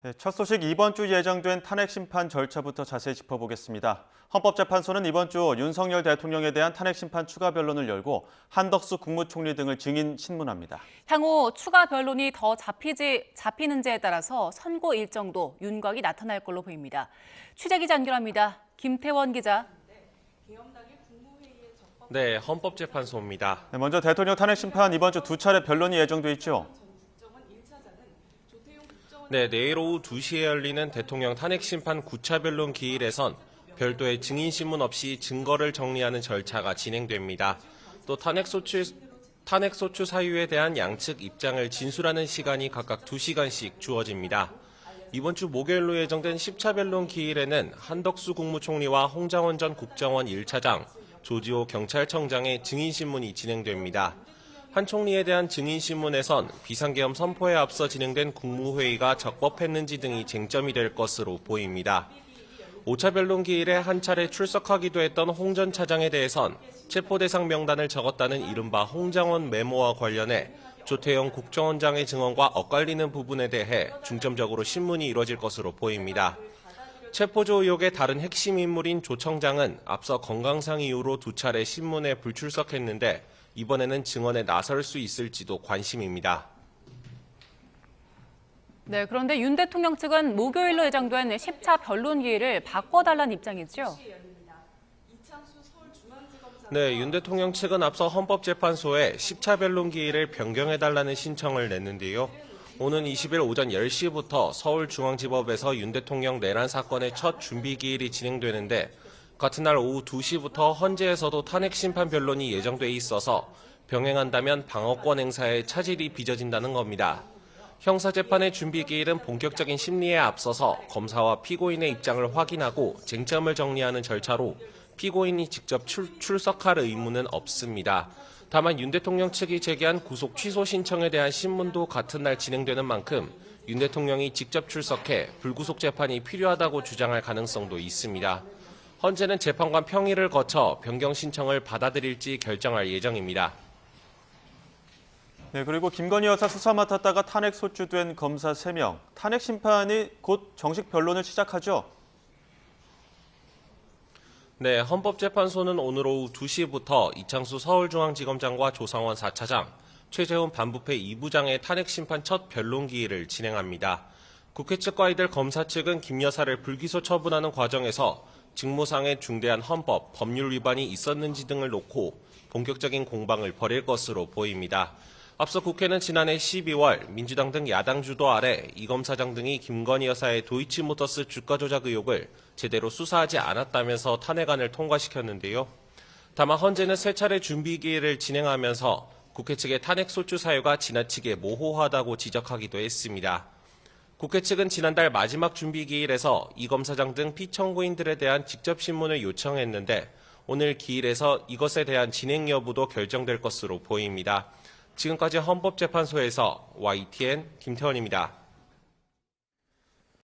네, 첫 소식 이번 주 예정된 탄핵 심판 절차부터 자세히 짚어보겠습니다. 헌법재판소는 이번 주 윤석열 대통령에 대한 탄핵 심판 추가 변론을 열고 한덕수 국무총리 등을 증인 신문합니다. 향후 추가 변론이 더 잡히는지에 따라서 선고 일정도 윤곽이 나타날 걸로 보입니다. 취재기자 연결합니다. 김태원 기자. 네, 헌법재판소입니다. 네, 먼저 대통령 탄핵 심판 이번 주 두 차례 변론이 예정돼 있죠. 네, 내일 오후 2시에 열리는 대통령 탄핵심판 9차 변론 기일에선 별도의 증인신문 없이 증거를 정리하는 절차가 진행됩니다. 또 탄핵소추 사유에 대한 양측 입장을 진술하는 시간이 각각 2시간씩 주어집니다. 이번 주 목요일로 예정된 10차 변론 기일에는 한덕수 국무총리와 홍장원 전 국정원 1차장, 조지호 경찰청장의 증인신문이 진행됩니다. 한 총리에 대한 증인신문에선 비상계엄 선포에 앞서 진행된 국무회의가 적법했는지 등이 쟁점이 될 것으로 보입니다. 5차 변론 기일에 한 차례 출석하기도 했던 홍 전 차장에 대해선 체포대상 명단을 적었다는 이른바 홍장원 메모와 관련해 조태용 국정원장의 증언과 엇갈리는 부분에 대해 중점적으로 신문이 이뤄질 것으로 보입니다. 체포조 의혹의 다른 핵심 인물인 조 청장은 앞서 건강상 이유로 2차례 신문에 불출석했는데 이번에는 증언에 나설 수 있을지도 관심입니다. 네, 그런데 윤 대통령 측은 목요일로 예정된 10차 변론 기일을 바꿔달라는 입장이죠. 네, 윤 대통령 측은 앞서 헌법재판소에 10차 변론 기일을 변경해달라는 신청을 냈는데요. 오는 20일 오전 10시부터 서울중앙지법에서 윤 대통령 내란 사건의 첫 준비 기일이 진행되는데 같은 날 오후 2시부터 헌재에서도 탄핵심판 변론이 예정돼 있어서 병행한다면 방어권 행사에 차질이 빚어진다는 겁니다. 형사재판의 준비 기일은 본격적인 심리에 앞서서 검사와 피고인의 입장을 확인하고 쟁점을 정리하는 절차로 피고인이 직접 출석할 의무는 없습니다. 다만 윤 대통령 측이 제기한 구속 취소 신청에 대한 신문도 같은 날 진행되는 만큼 윤 대통령이 직접 출석해 불구속 재판이 필요하다고 주장할 가능성도 있습니다. 헌재는 재판관 평의를 거쳐 변경 신청을 받아들일지 결정할 예정입니다. 네, 그리고 김건희 여사 수사 맡았다가 탄핵 소추된 검사 3명. 탄핵 심판이 곧 정식 변론을 시작하죠. 네, 헌법재판소는 오늘 오후 2시부터 이창수 서울중앙지검장과 조상원 4차장, 최재훈 반부패 2부장의 탄핵심판 첫 변론 기일을 진행합니다. 국회 측과 이들 검사 측은 김 여사를 불기소 처분하는 과정에서 직무상의 중대한 헌법, 법률 위반이 있었는지 등을 놓고 본격적인 공방을 벌일 것으로 보입니다. 앞서 국회는 지난해 12월 민주당 등 야당 주도 아래 이 검사장 등이 김건희 여사의 도이치모터스 주가 조작 의혹을 제대로 수사하지 않았다면서 탄핵안을 통과시켰는데요. 다만 헌재는 3차례 준비 기일을 진행하면서 국회 측의 탄핵 소추 사유가 지나치게 모호하다고 지적하기도 했습니다. 국회 측은 지난달 마지막 준비 기일에서 이 검사장 등 피청구인들에 대한 직접 신문을 요청했는데 오늘 기일에서 이것에 대한 진행 여부도 결정될 것으로 보입니다. 지금까지 헌법재판소에서 YTN 김태원입니다.